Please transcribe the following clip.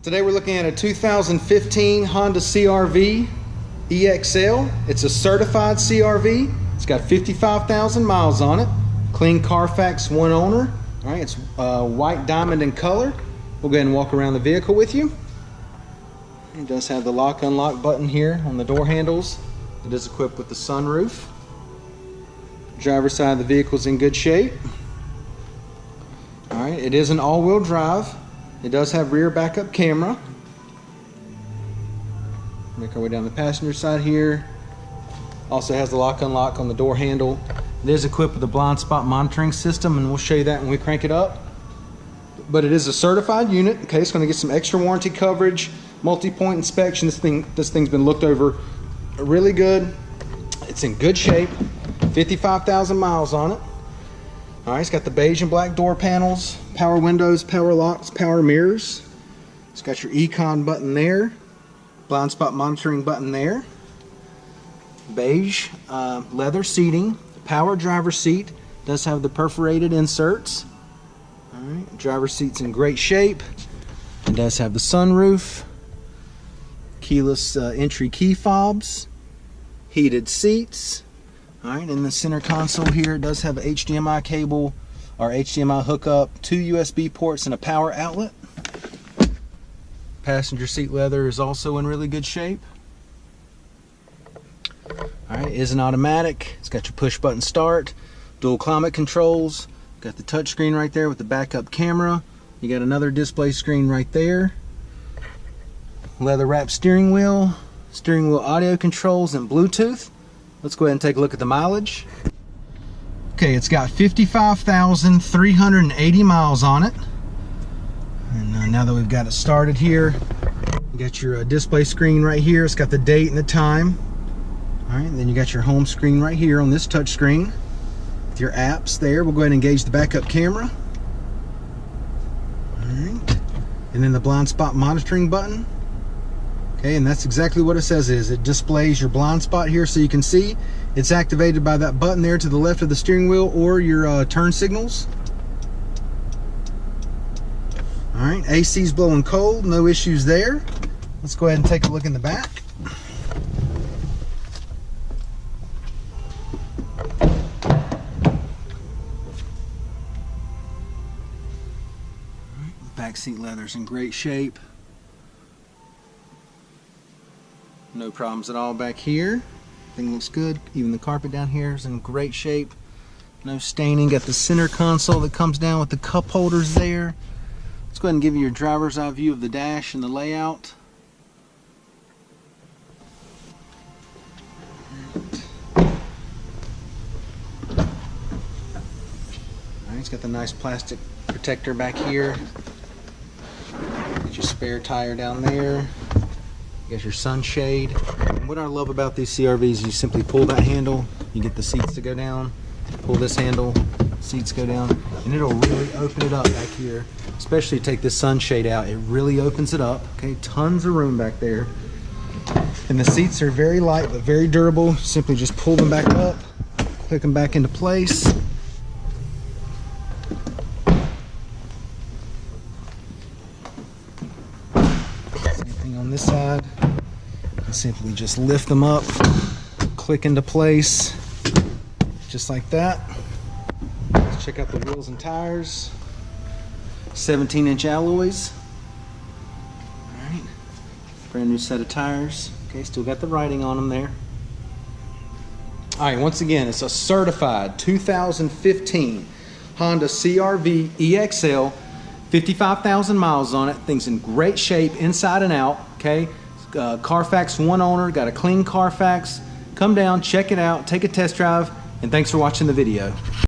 Today we're looking at a 2015 Honda CRV EXL. It's a certified CRV. It's got 55,000 miles on it. Clean Carfax, one owner. All right, it's white diamond in color. We'll go ahead and walk around the vehicle with you. It does have the lock unlock button here on the door handles. It is equipped with the sunroof. Driver's side of the vehicle is in good shape. All right, it is an all-wheel drive. It does have rear backup camera. Make our way down the passenger side here. Also has the lock unlock on the door handle. It is equipped with a blind spot monitoring system, and we'll show you that when we crank it up. But it is a certified unit. Okay, it's going to get some extra warranty coverage, multi-point inspection. This thing's been looked over really good. It's in good shape. 55,000 miles on it. All right, it's got the beige and black door panels, power windows, power locks, power mirrors. It's got your econ button there, blind spot monitoring button there. Beige leather seating, power driver seat. Does have the perforated inserts. All right, driver seat's in great shape. It does have the sunroof, keyless entry key fobs, heated seats. All right, in the center console here, it does have a HDMI cable or HDMI hookup, 2 USB ports, and a power outlet. Passenger seat leather is also in really good shape. All right, it is an automatic. It's got your push button start, dual climate controls. Got the touch screen right there with the backup camera. You got another display screen right there. Leather wrapped steering wheel audio controls, and Bluetooth. Let's go ahead and take a look at the mileage. Okay, it's got 55,380 miles on it. And now that we've got it started here, you got your display screen right here. It's got the date and the time. All right, and then you got your home screen right here on this touch screen with your apps there. We'll go ahead and engage the backup camera. All right, and then the blind spot monitoring button. Okay, and that's exactly what it says. It displays your blind spot here so you can see. It's activated by that button there to the left of the steering wheel or your turn signals. All right, AC's blowing cold, no issues there. Let's go ahead and take a look in the back. Back seat leather's in great shape. No problems at all back here. Everything looks good. Even the carpet down here is in great shape. No staining. Got the center console that comes down with the cup holders there. Let's go ahead and give you your driver's eye view of the dash and the layout. Alright, it's got the nice plastic protector back here. Get your spare tire down there. You got your sunshade. And what I love about these CRVs, you simply pull that handle, you get the seats to go down, pull this handle, seats go down, and it'll really open it up back here. Especially take this sunshade out, it really opens it up. Okay, tons of room back there. And the seats are very light but very durable. Simply just pull them back up, click them back into place. Same thing on this side. And simply just lift them up, click into place, just like that. Let's check out the wheels and tires. 17-inch alloys. All right, brand new set of tires. Okay, still got the writing on them there. All right, once again, it's a certified 2015 Honda CRV EXL, 55,000 miles on it. Thing's in great shape inside and out. Okay, Carfax, one owner, got a clean Carfax. Come down, check it out, take a test drive, and thanks for watching the video.